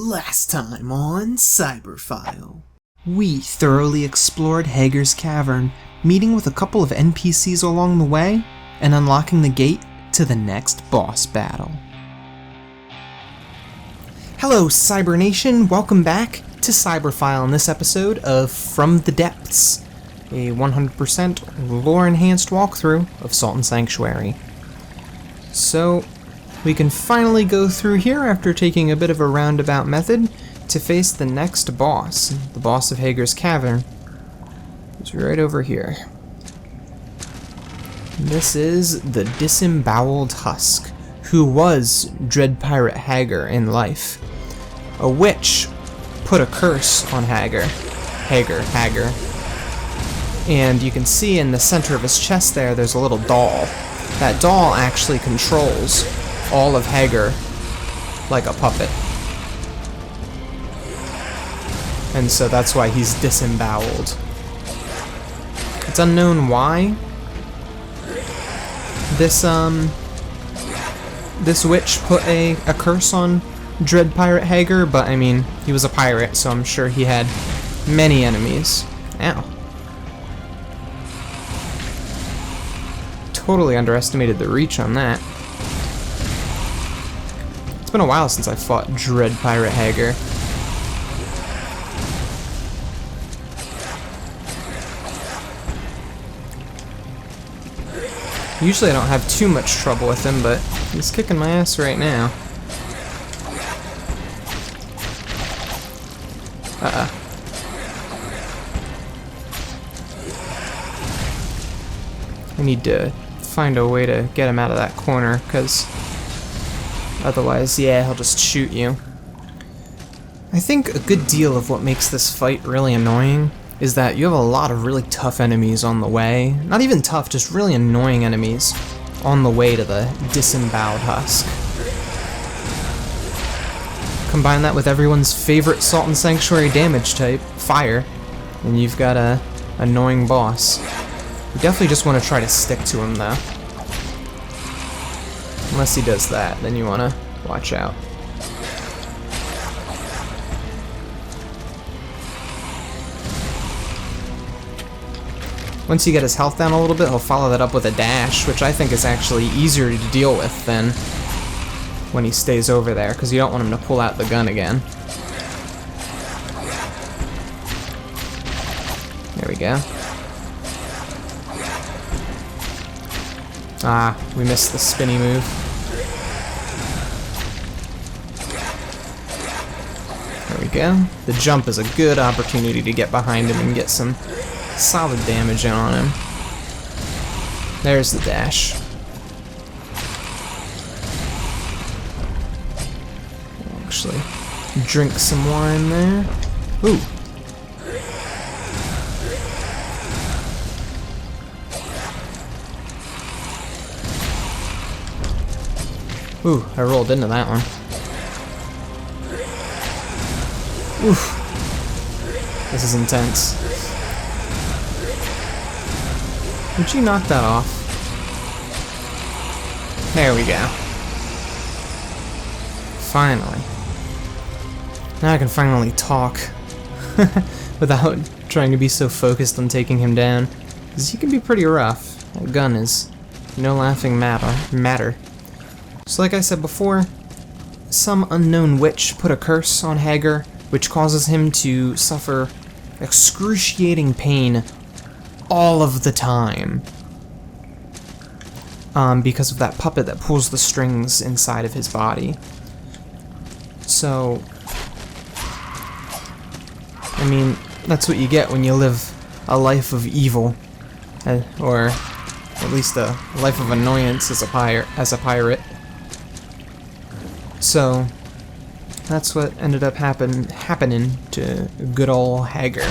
Last time on Cyberphile, we thoroughly explored Hager's Cavern, meeting with a couple of NPCs along the way, and unlocking the gate to the next boss battle. Hello Cyber Nation, welcome back to Cyberphile in this episode of From the Depths, a 100% lore-enhanced walkthrough of Salt and Sanctuary. So, we can finally go through here after taking a bit of a roundabout method to face the next boss. The boss of Hager's Cavern is right over here. This is the Disemboweled Husk, who was Dread Pirate Hager in life. A witch put a curse on Hager. And you can see in the center of his chest there's a little doll. That doll actually controls all of Hager like a puppet. And so that's why he's disemboweled. It's unknown why this witch put a curse on Dread Pirate Hager, but I mean, he was a pirate, so I'm sure he had many enemies. Ow. Totally underestimated the reach on that. It's been a while since I fought Dread Pirate Hager. Usually I don't have too much trouble with him, but he's kicking my ass right now. I need to find a way to get him out of that corner, because otherwise, yeah, he'll just shoot you. I think a good deal of what makes this fight really annoying is that you have a lot of really tough enemies on the way. Not even tough, just really annoying enemies on the way to the Disemboweled Husk. Combine that with everyone's favorite Salt and Sanctuary damage type, fire, and you've got a annoying boss. You definitely just want to try to stick to him though. Unless he does that, then you want to watch out. Once you get his health down a little bit, he'll follow that up with a dash, which I think is actually easier to deal with than when he stays over there, because you don't want him to pull out the gun again. There we go. Ah, we missed the spinny move. There we go. The jump is a good opportunity to get behind him and get some solid damage in on him. There's the dash. Actually, drink some wine there. Ooh. Ooh, I rolled into that one. Oof. This is intense. Would you knock that off? There we go. Finally. Now I can finally talk. Without trying to be so focused on taking him down. Because he can be pretty rough. That gun is no laughing matter. So like I said before, some unknown witch put a curse on Hager, which causes him to suffer excruciating pain all of the time. Because of that puppet that pulls the strings inside of his body. So, I mean, that's what you get when you live a life of evil. Or at least a life of annoyance as a pirate. So, that's what ended up happening to good ol' Hager.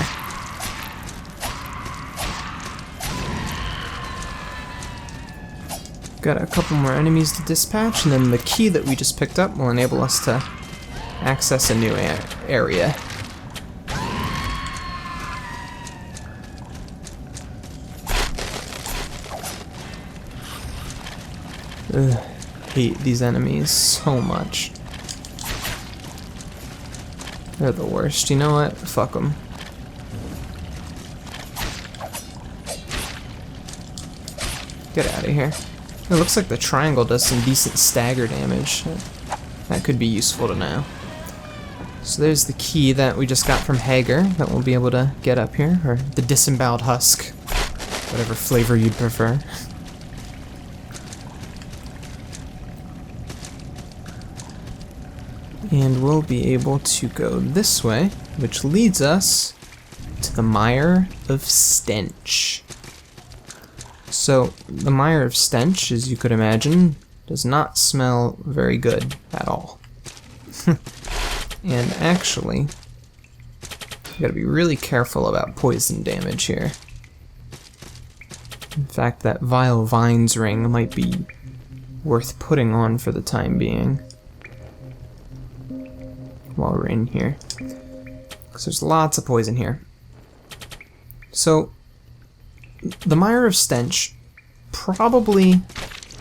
Got a couple more enemies to dispatch, and then the key that we just picked up will enable us to access a new area. Ugh. Hate these enemies so much. They're the worst. You know what? Fuck them. Get out of here. It looks like the triangle does some decent stagger damage. That could be useful to know. So there's the key that we just got from Hager that we'll be able to get up here, or the Disemboweled Husk, whatever flavor you'd prefer. And we'll be able to go this way, which leads us to the Mire of Stench. So, the Mire of Stench, as you could imagine, does not smell very good at all. And actually, you gotta be really careful about poison damage here. In fact, that Vile Vines ring might be worth putting on for the time being while we're in here, because there's lots of poison here. So, the Mire of Stench probably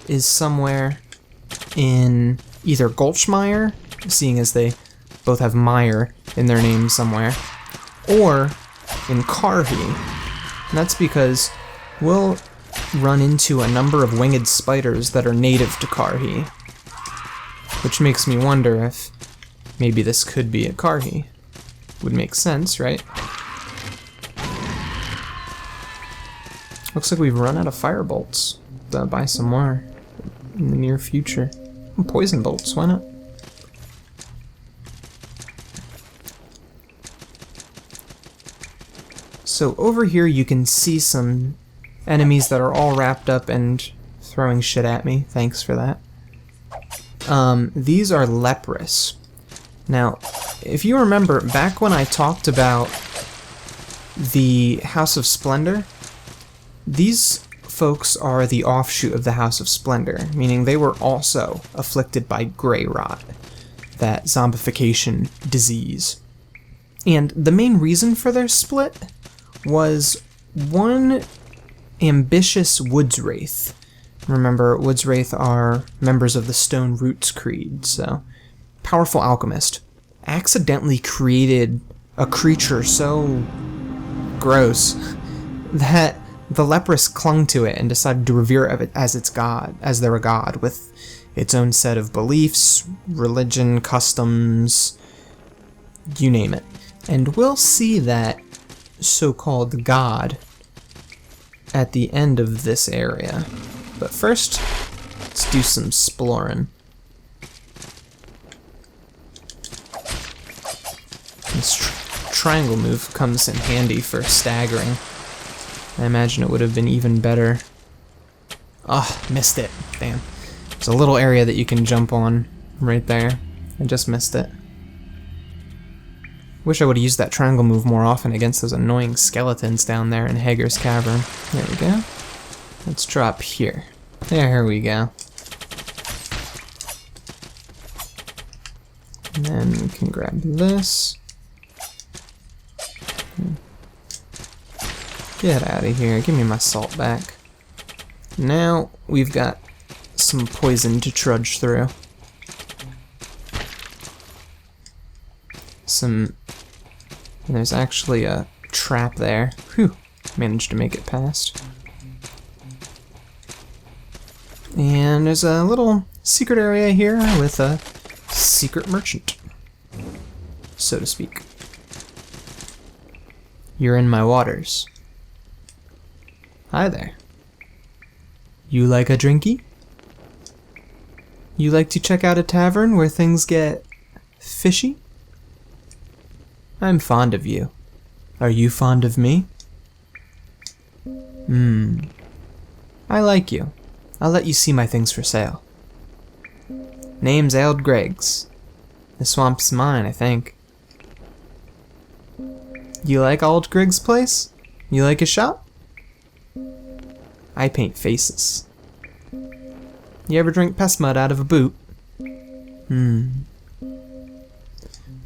is somewhere in either Gulchmire, seeing as they both have Mire in their name somewhere, or in Karhi. And that's because we'll run into a number of winged spiders that are native to Karhi, which makes me wonder if maybe this could be a Karhi. Would make sense, right? Looks like we've run out of fire bolts. Buy some more in the near future. Poison bolts, why not? So over here you can see some enemies that are all wrapped up and throwing shit at me. Thanks for that. These are leprous. Now, if you remember, back when I talked about the House of Splendor, these folks are the offshoot of the House of Splendor, meaning they were also afflicted by Grey Rot, that zombification disease. And the main reason for their split was one ambitious Woods Wraith. Remember, Woods Wraith are members of the Stone Roots Creed, so powerful alchemist accidentally created a creature so gross that the leprous clung to it and decided to revere it as its god, as their god, with its own set of beliefs, religion, customs, you name it. And we'll see that so-called god at the end of this area. But first, let's do some exploring. This triangle move comes in handy for staggering. I imagine it would have been even better. Oh, missed it. Damn. There's a little area that you can jump on right there. I just missed it. Wish I would have used that triangle move more often against those annoying skeletons down there in Hager's Cavern. There we go. Let's drop here. There we go. And then we can grab this. Get out of here. Give me my salt back. Now we've got some poison to trudge through. There's actually a trap there. Whew. Managed to make it past. And there's a little secret area here with a secret merchant, so to speak. You're in my waters. Hi there. You like a drinky? You like to check out a tavern where things get fishy? I'm fond of you. Are you fond of me? I like you. I'll let you see my things for sale. Name's Auld Greggs. The swamp's mine, I think. You like Auld Greggs' place? You like his shop? I paint faces. You ever drink pest mud out of a boot?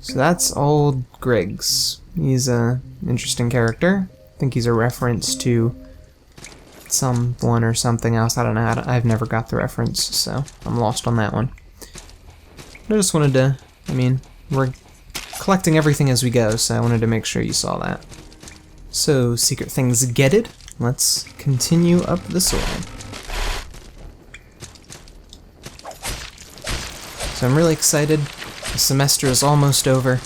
So that's Auld Greggs. He's an interesting character. I think he's a reference to someone or something else. I don't know. I've never got the reference, so I'm lost on that one. I just wanted to, we're collecting everything as we go, so I wanted to make sure you saw that. So, secret things getted. Let's continue up this way. So I'm really excited. The semester is almost over,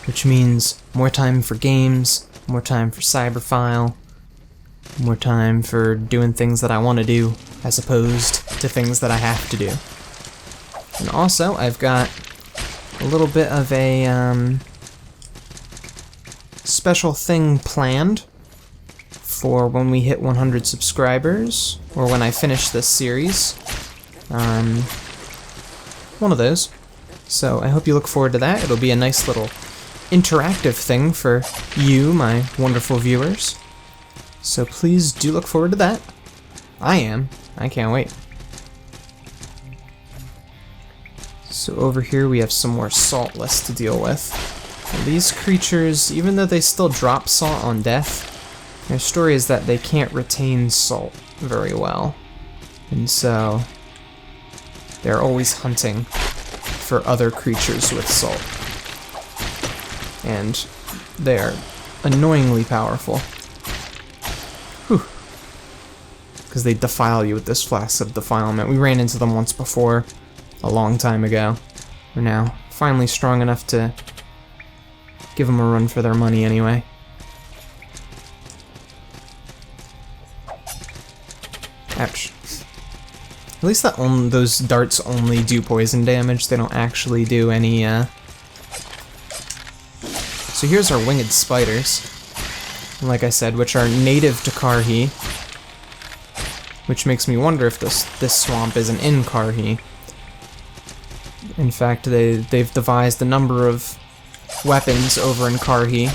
which means more time for games, more time for Cyberphile, more time for doing things that I want to do, as opposed to things that I have to do. And also, I've got a little bit of a special thing planned for when we hit 100 subscribers, or when I finish this series. One of those. So I hope you look forward to that. It'll be a nice little interactive thing for you, my wonderful viewers. So please do look forward to that. I am. I can't wait. So over here we have some more saltless to deal with. And these creatures, even though they still drop salt on death, their story is that they can't retain salt very well. And so they're always hunting for other creatures with salt. And they are annoyingly powerful. Whew. Because they defile you with this flask of defilement. We ran into them once before, a long time ago. We're now finally strong enough to give them a run for their money anyway. Ouch. At least that those darts only do poison damage. They don't actually do any, So here's our winged spiders. Like I said, which are native to Karhi. Which makes me wonder if this swamp isn't in Karhi. In fact, they've devised a number of weapons over in Karhi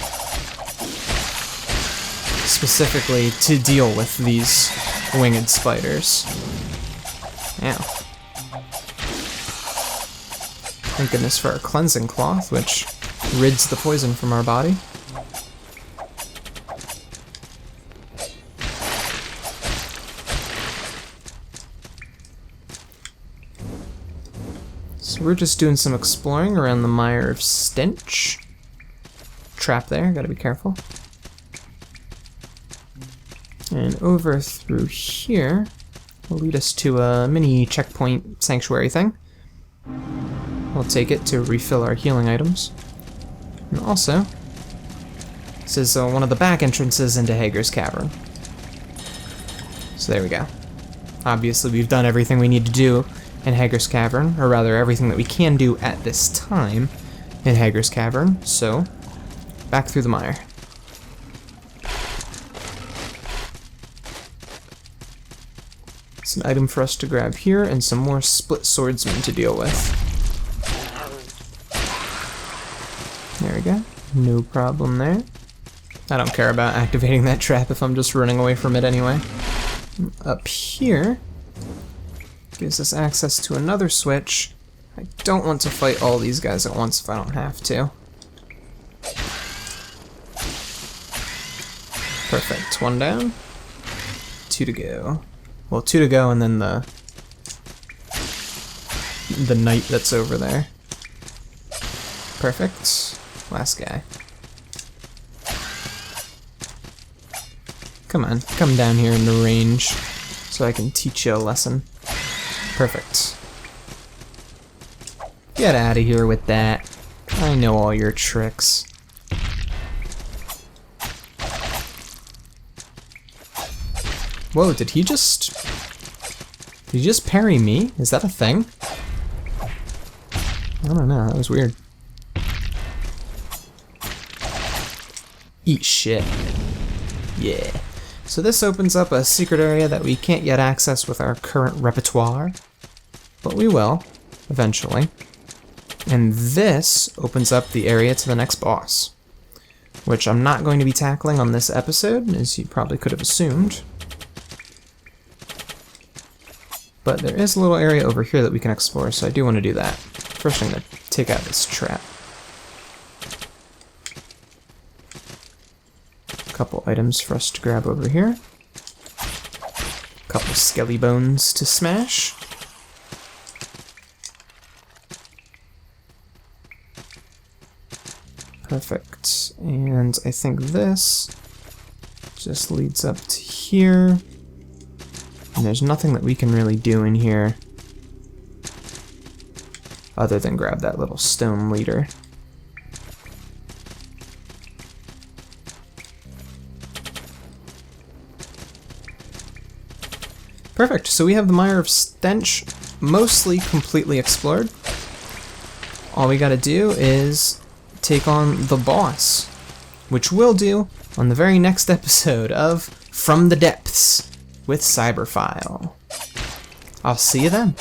specifically to deal with these winged spiders. Ow. Thank goodness for our cleansing cloth, which rids the poison from our body. So we're just doing some exploring around the Mire of Stench. Trap there, gotta be careful. And over through here will lead us to a mini checkpoint sanctuary thing. We'll take it to refill our healing items. And also, this is one of the back entrances into Hager's Cavern. So there we go. Obviously we've done everything we need to do in Hager's Cavern, or rather everything that we can do at this time in Hager's Cavern, so back through the mire. It's an item for us to grab here, and some more split swordsmen to deal with. There we go. No problem there. I don't care about activating that trap if I'm just running away from it anyway. Up here gives us access to another switch. I don't want to fight all these guys at once if I don't have to. Perfect. One down. Two to go. Well, two to go, and then the knight that's over there. Perfect. Last guy. Come on, come down here in the range so I can teach you a lesson. Perfect. Get out of here with that. I know all your tricks. Whoa, did he just parry me? Is that a thing? I don't know, that was weird. Eat shit. Yeah. So this opens up a secret area that we can't yet access with our current repertoire, but we will, eventually. And this opens up the area to the next boss, which I'm not going to be tackling on this episode, as you probably could have assumed. But there is a little area over here that we can explore, so I do want to do that. First I'm going to take out this trap. Couple items for us to grab over here. Couple skelly bones to smash. Perfect. And I think this just leads up to here. And there's nothing that we can really do in here other than grab that little stone leader. Perfect, so we have the Mire of Stench mostly completely explored. All we gotta do is take on the boss, which we'll do on the very next episode of From the Depths with Cyberphile. I'll see you then.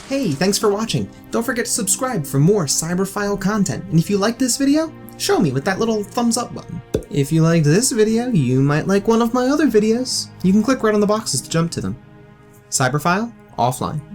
Hey, thanks for watching. Don't forget to subscribe for more Cyberphile content. And if you like this video, show me with that little thumbs up button. If you liked this video, you might like one of my other videos. You can click right on the boxes to jump to them. Cyberphile, offline.